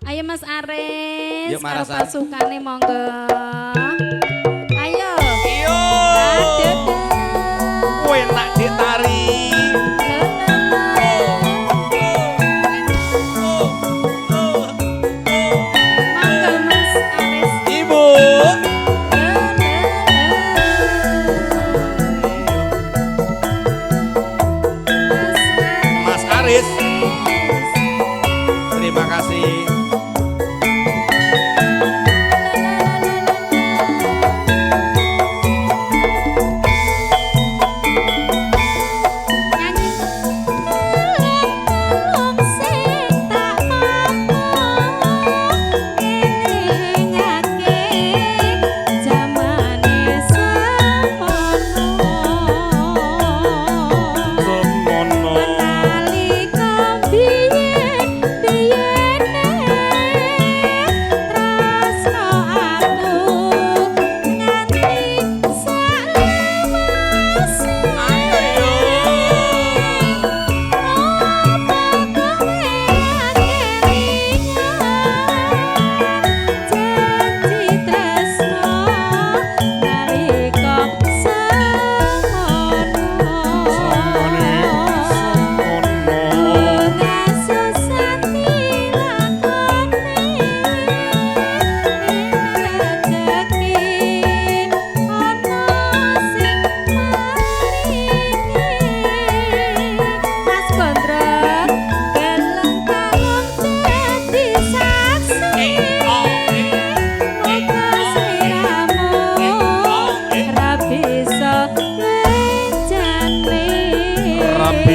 Ayo Mas Aris, Yuk, karo Marasan. pasukane monggo. Ayo. Iyo. Aduh. Enak ditari. Monggo Mas Aris. Ibu. Mas Aris. Terima kasih.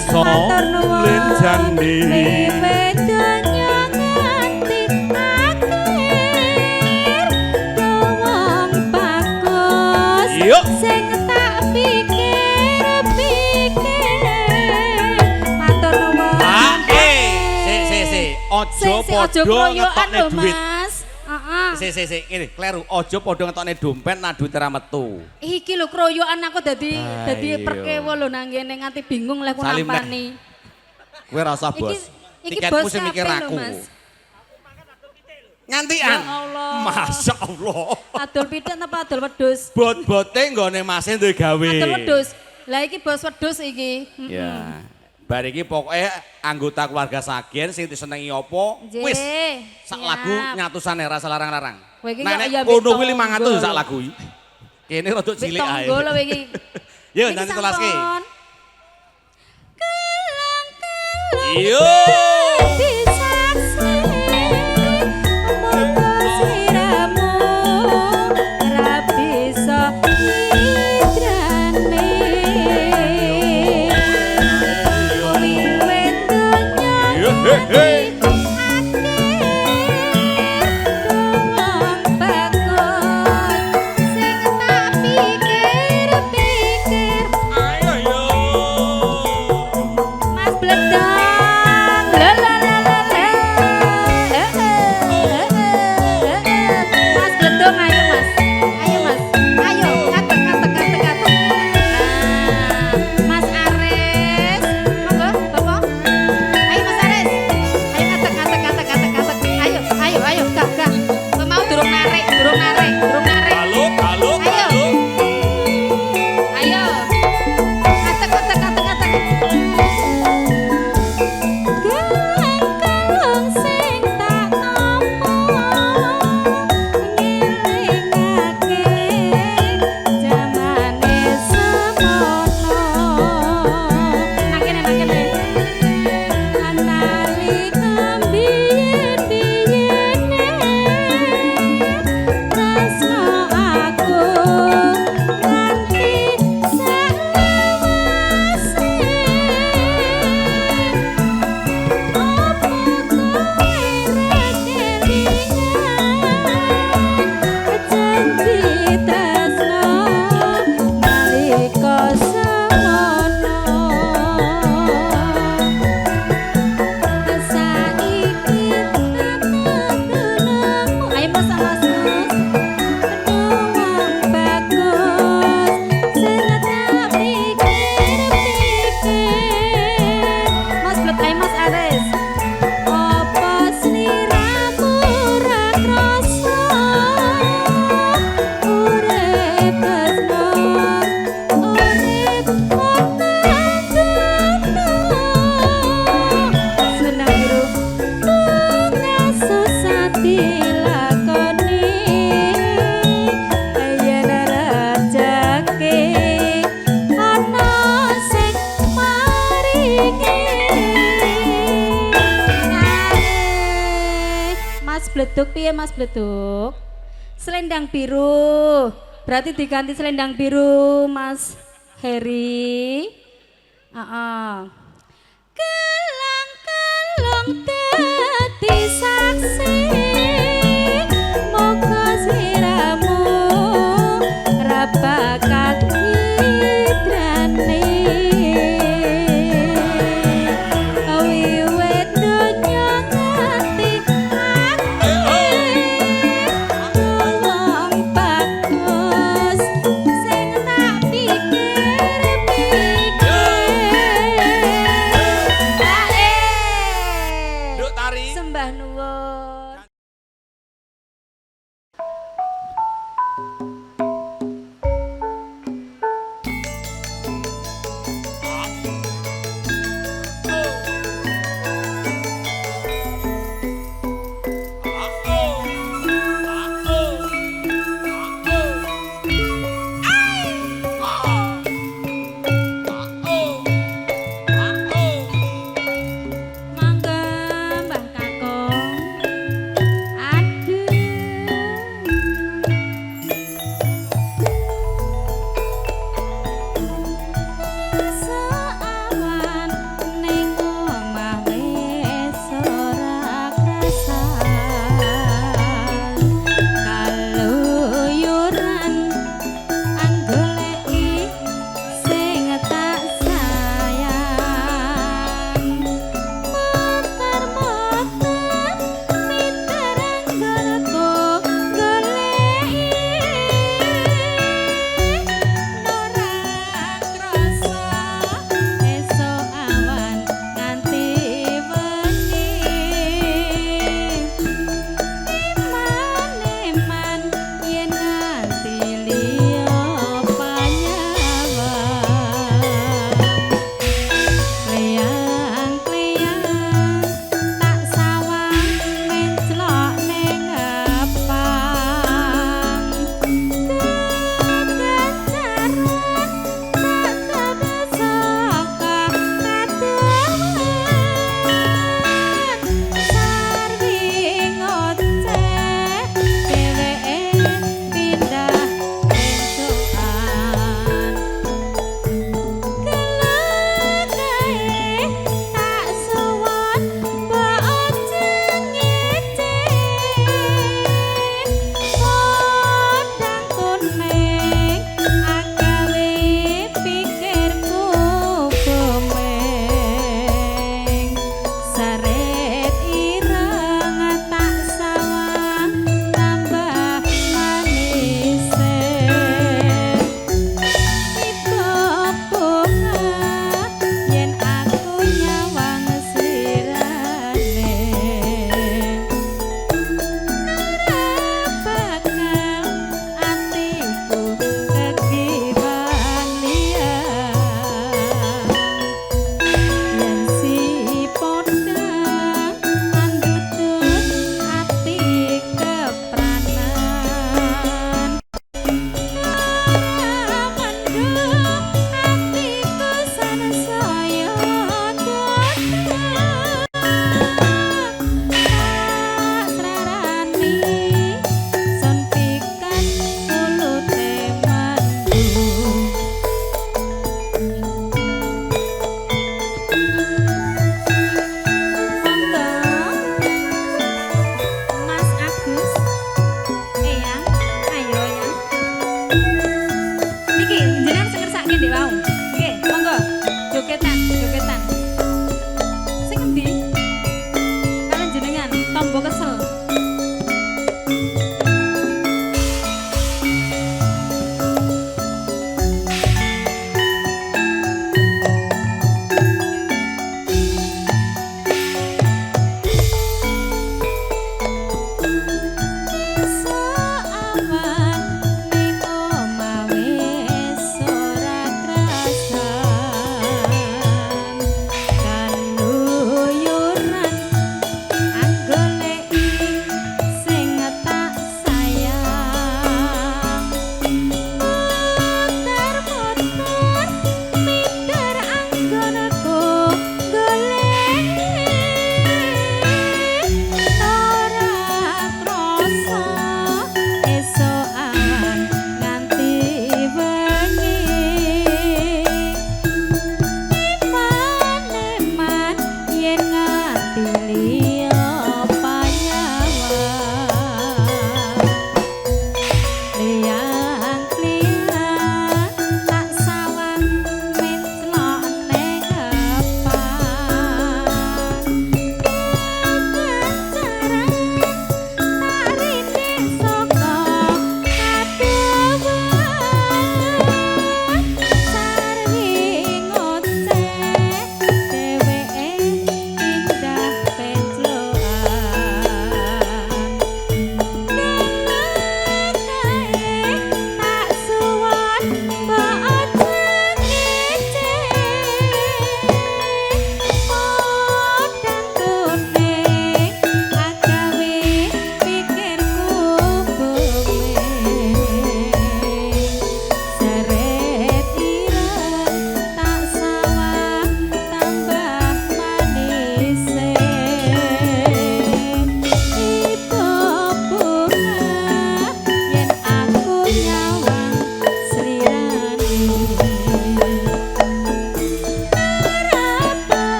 Semono. Bisa lenjani yuk sing tak pikir matur nuwun ojo ojo podo kroyokan ngetokne lho duit Mas. Heeh. Ini kleru ojo podo ngetokne dompet nah duit ora metu Iki lho kroyokan aku dadi Ayo. perkewo lho nang kene nganti bingung lek ku Salim, nampani. kowe ora usah bos Iki tiketmu bos sing mikir kabeh lho, aku Mas. ngantian Ya Allah. Masya Allah Adol pitik apa adol wedhus? bot-bote nggone mase duwe gawe Adol wedhus. Lah iki bos wedhus iki. ya bar iki pokoknya anggota keluarga Sagen sing disenengi apa Nggih. wis sak Siap. lagu nyatusane rasa larang-larang Kowe iki nah kok nek ya ono mbek kuwi 500 tonggo sak lho. lagu iki kene rada cilik ae Tonggo lho iki. yo Iki nyanyi kelas ki sampun. yo Disaksi muga siramu ra bisa hidrane wiwit yo donya he he ayo yo Mas Bledang, la la la la la, Mas Bledong, ayo Mas, ayo ngatek ngatek ngatek ngatek. Nah, Mas Aris, monggo, bapak, ayo Mas Aris, Bleduk piye Mas Bleduk? Selendang biru. Berarti diganti selendang biru Mas Heri. Kelang-kelong dadi saksi moga siramu ra bakal hidrane wiwit donya nganti akhir wong bagus sing tak pikir-pikir. Duk tari. Sembah nuwun. Mangga Mbah Kakung.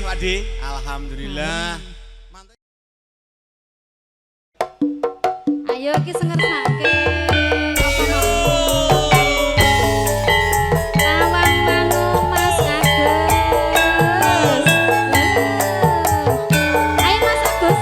Pak D. Alhamdulillah. Ayo ki sengersake. Apa no? Tawang mangu Mas Agus. Ayo Mas Agus.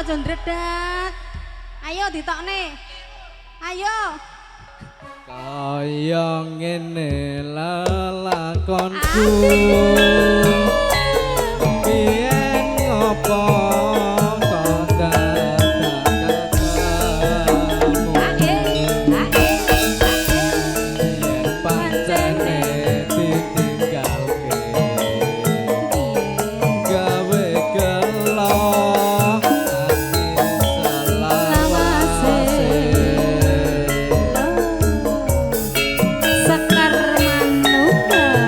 aja ndredeg. Ayo ditokne. Ayo. Kaya ngene lelakonku. Biyen ngopo kok dadakamu. Yen pancene ditinggalke. Gawe gelo Sekar manunggal.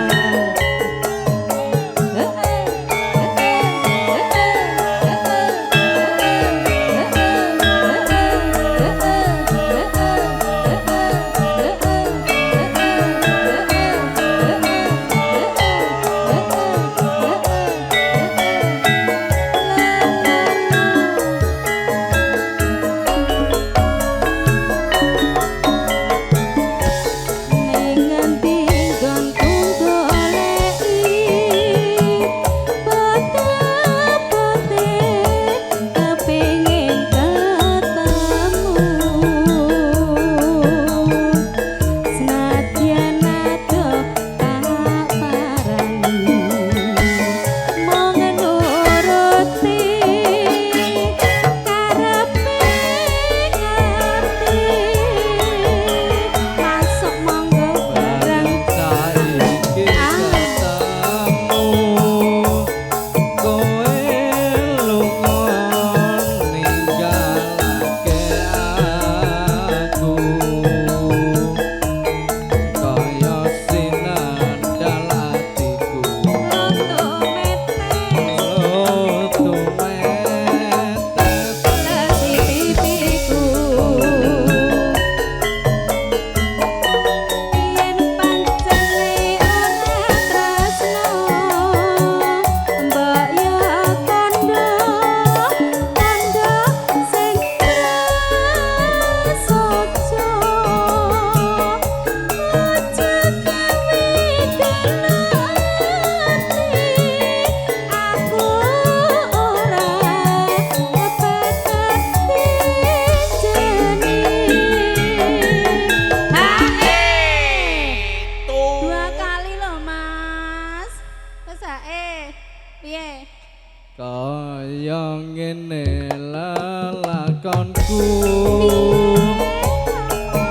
Kaya ngene lelakonku.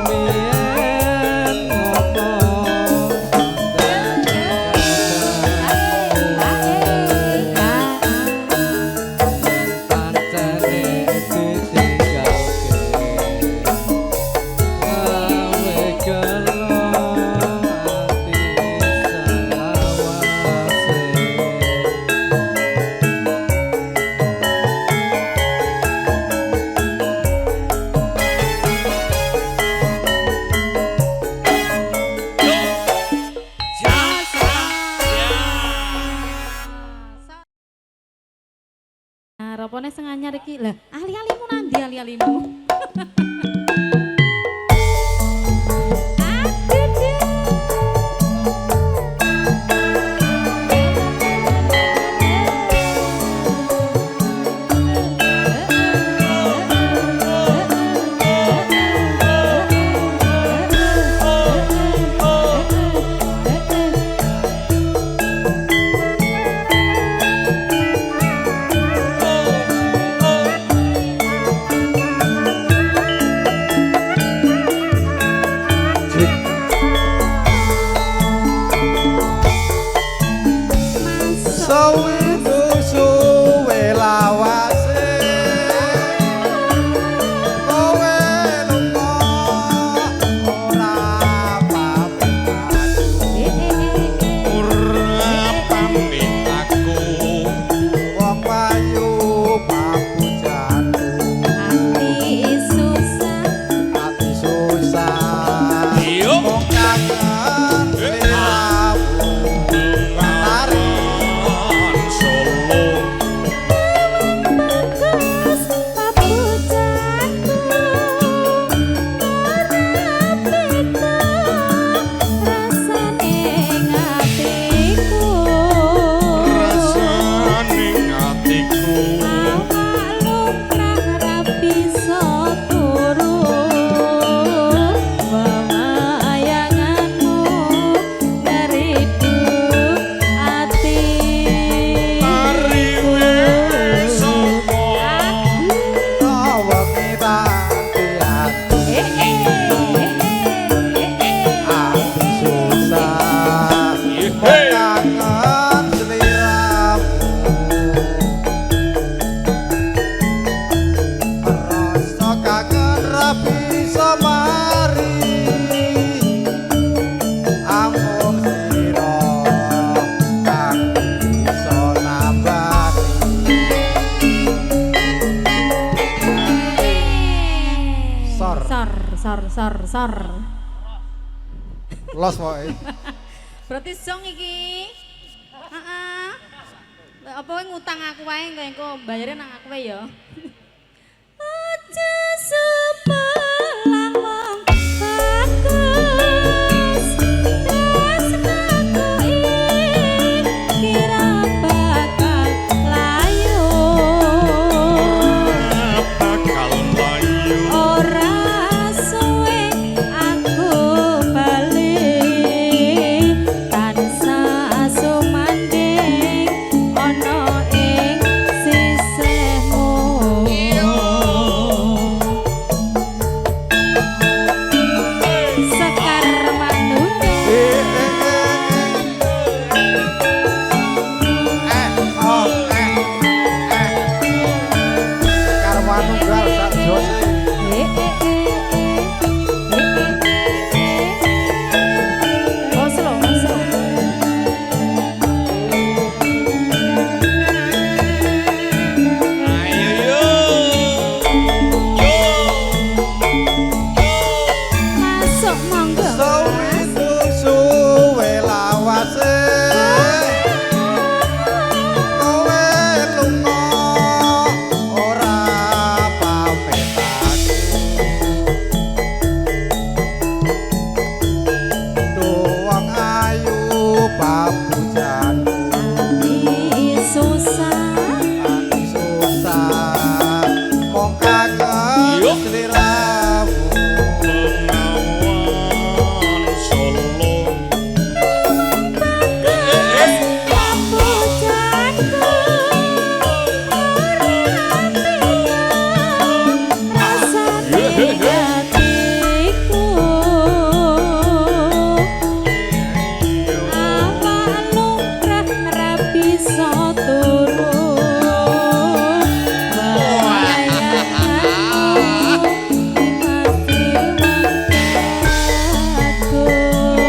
Biyen ngopo pancene ditinggalke. Gawe gelo ati selawase. Rapone sing anyar iki. Lah, ali-alimu nandi ali-alimu? Sor. Los wae. Berarti song iki. Heeh. Apa kowe ngutang aku wae engko bayare nang aku wae ya. Aja sebelang wong bagus. Tresnaku kira bakal layu. Bakal layu. Ora suwe aku bali tansah sumanding ana ing sisihmu. Sekar manunggal Karwanunggal sak jos. Oslo. Ayo yo. Masuk monggo. Sawindu suwe lawase. Kowe lunga ora pamit aku. Doang ayu papujanku. Susah Ati susah mong kangen sliramu. Bengawan Solo. pujaku rasane hatiku awak lumrah ra bisa turun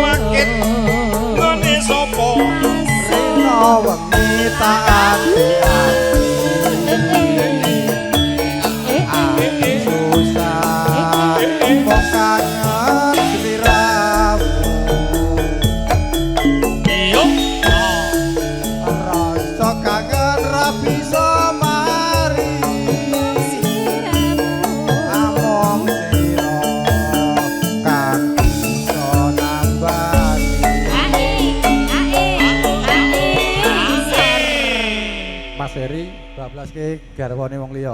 Wakit ngene sapa? Rena wengi tak ati susah mong kangen sliramu. Rasa kangen ra bisa mari among sira kang bisa nambani. Mas Heri bablas ke garwane wong liya.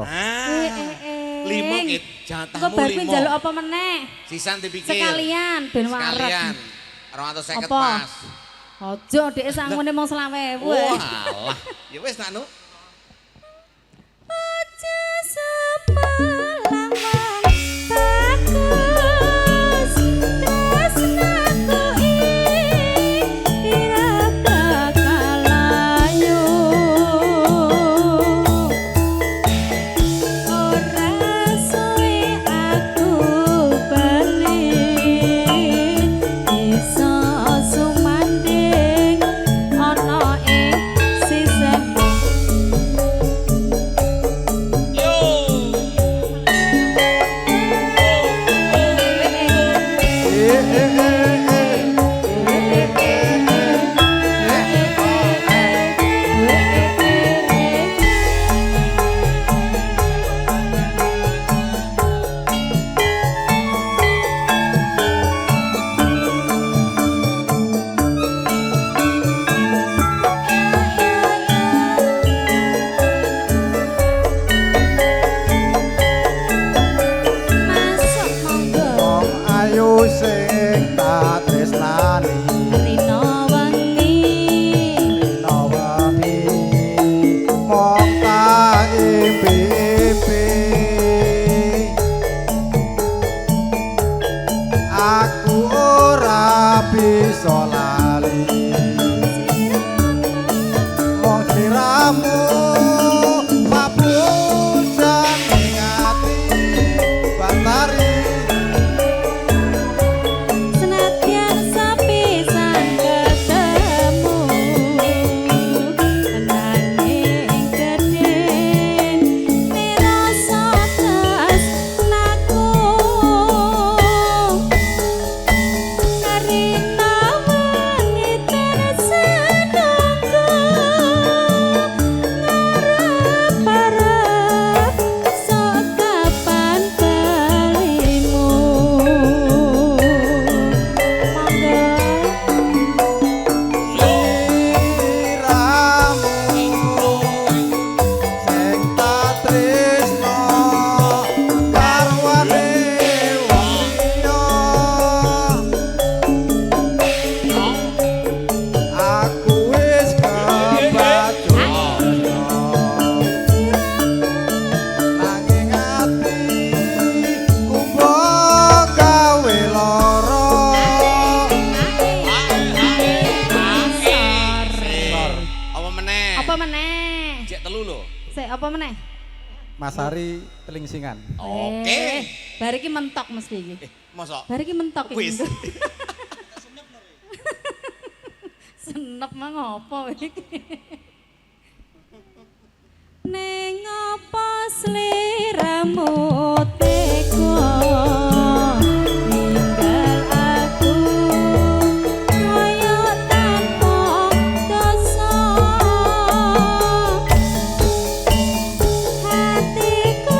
Limo ki Kok jatamu bar limo. njaluk apa meneh? Sisan dipikir. Sekalian ben wareg. Sekalian. 250 Apa? pas. Ojo dhek sangune mung 20.000. Walah. Ya wis nak nu. Aja sebelang wong bagus. Tresnaku kira bakal layu. Ora suwe aku bali bisa sumanding ana ing sisihmu. Masuk monggo Wong ayu sing tak tresnani. Rina wengi Rina wengi mong tak impi-impi. Aku ora bisa lali mong sliramu papujan ing ati Batari. senadyan sepisan ketemu nanging gedhen nirasa tresnaku apa meneh? Masari Telingsingan. Oke. Bar iki mentok mesti iki. Mosok. Bar iki mentok iki. Wis. Senep mah ngopo iki? Ning apa sliramu tega ninggal aku kaya tanpa dosa hatiku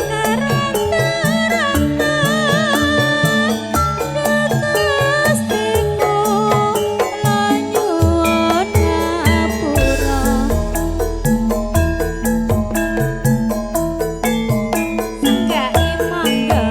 karang-karangna Gustiku lanyuwun ngapura Enggak imangga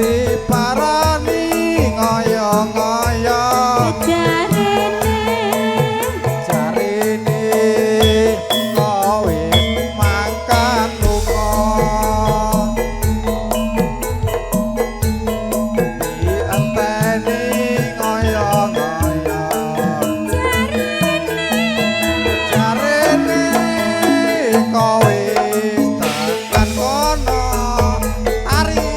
Diparani ngoyo-ngoyo jarene jarine kowe mangkat lunga dienteni ngoyo-ngoyo jarine kowe tekan kono ari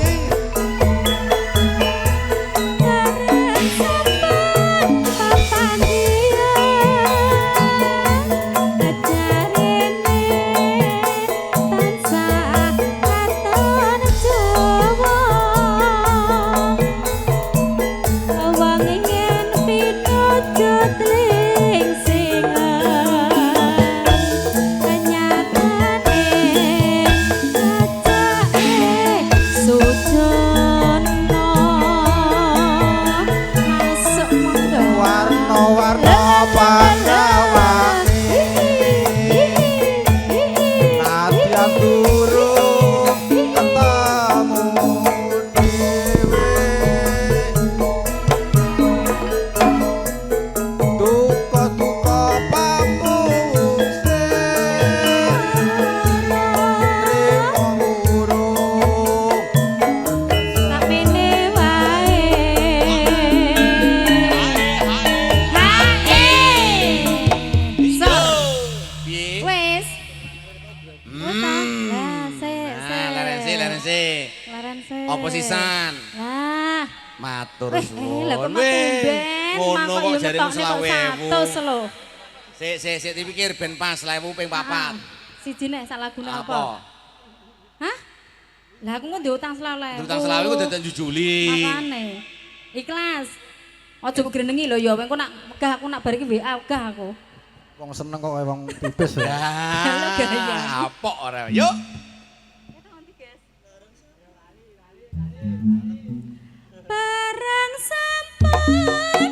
warna-warna pangawangi nadyan durung ketemu dhewe duka-duka pamungse trimo urung Sapene wae. Hae. So, Piye? wis. Wis ta? Lah, Laren sih, laren sih. Laren se. Apa sisan? Lah, Matur weh, lah kok suwun. tumben. Ngono Mangkok kok yo jaremu ngetokne kok 100 lho. Sik dipikir ben pas 1000 ping 4. Siji nek sak lagune apa? Apa? Hah? Lah aku kok diutang 20.000. Utang 1000 ku dadak jujuli. Makane. Ikhlas. Aja grenengi lho ya, engko nak megah aku nak bar iki WA megah aku. wong seneng kok wong pipis ya Halo, gaya. Apa ora? Yuk. Barang sampun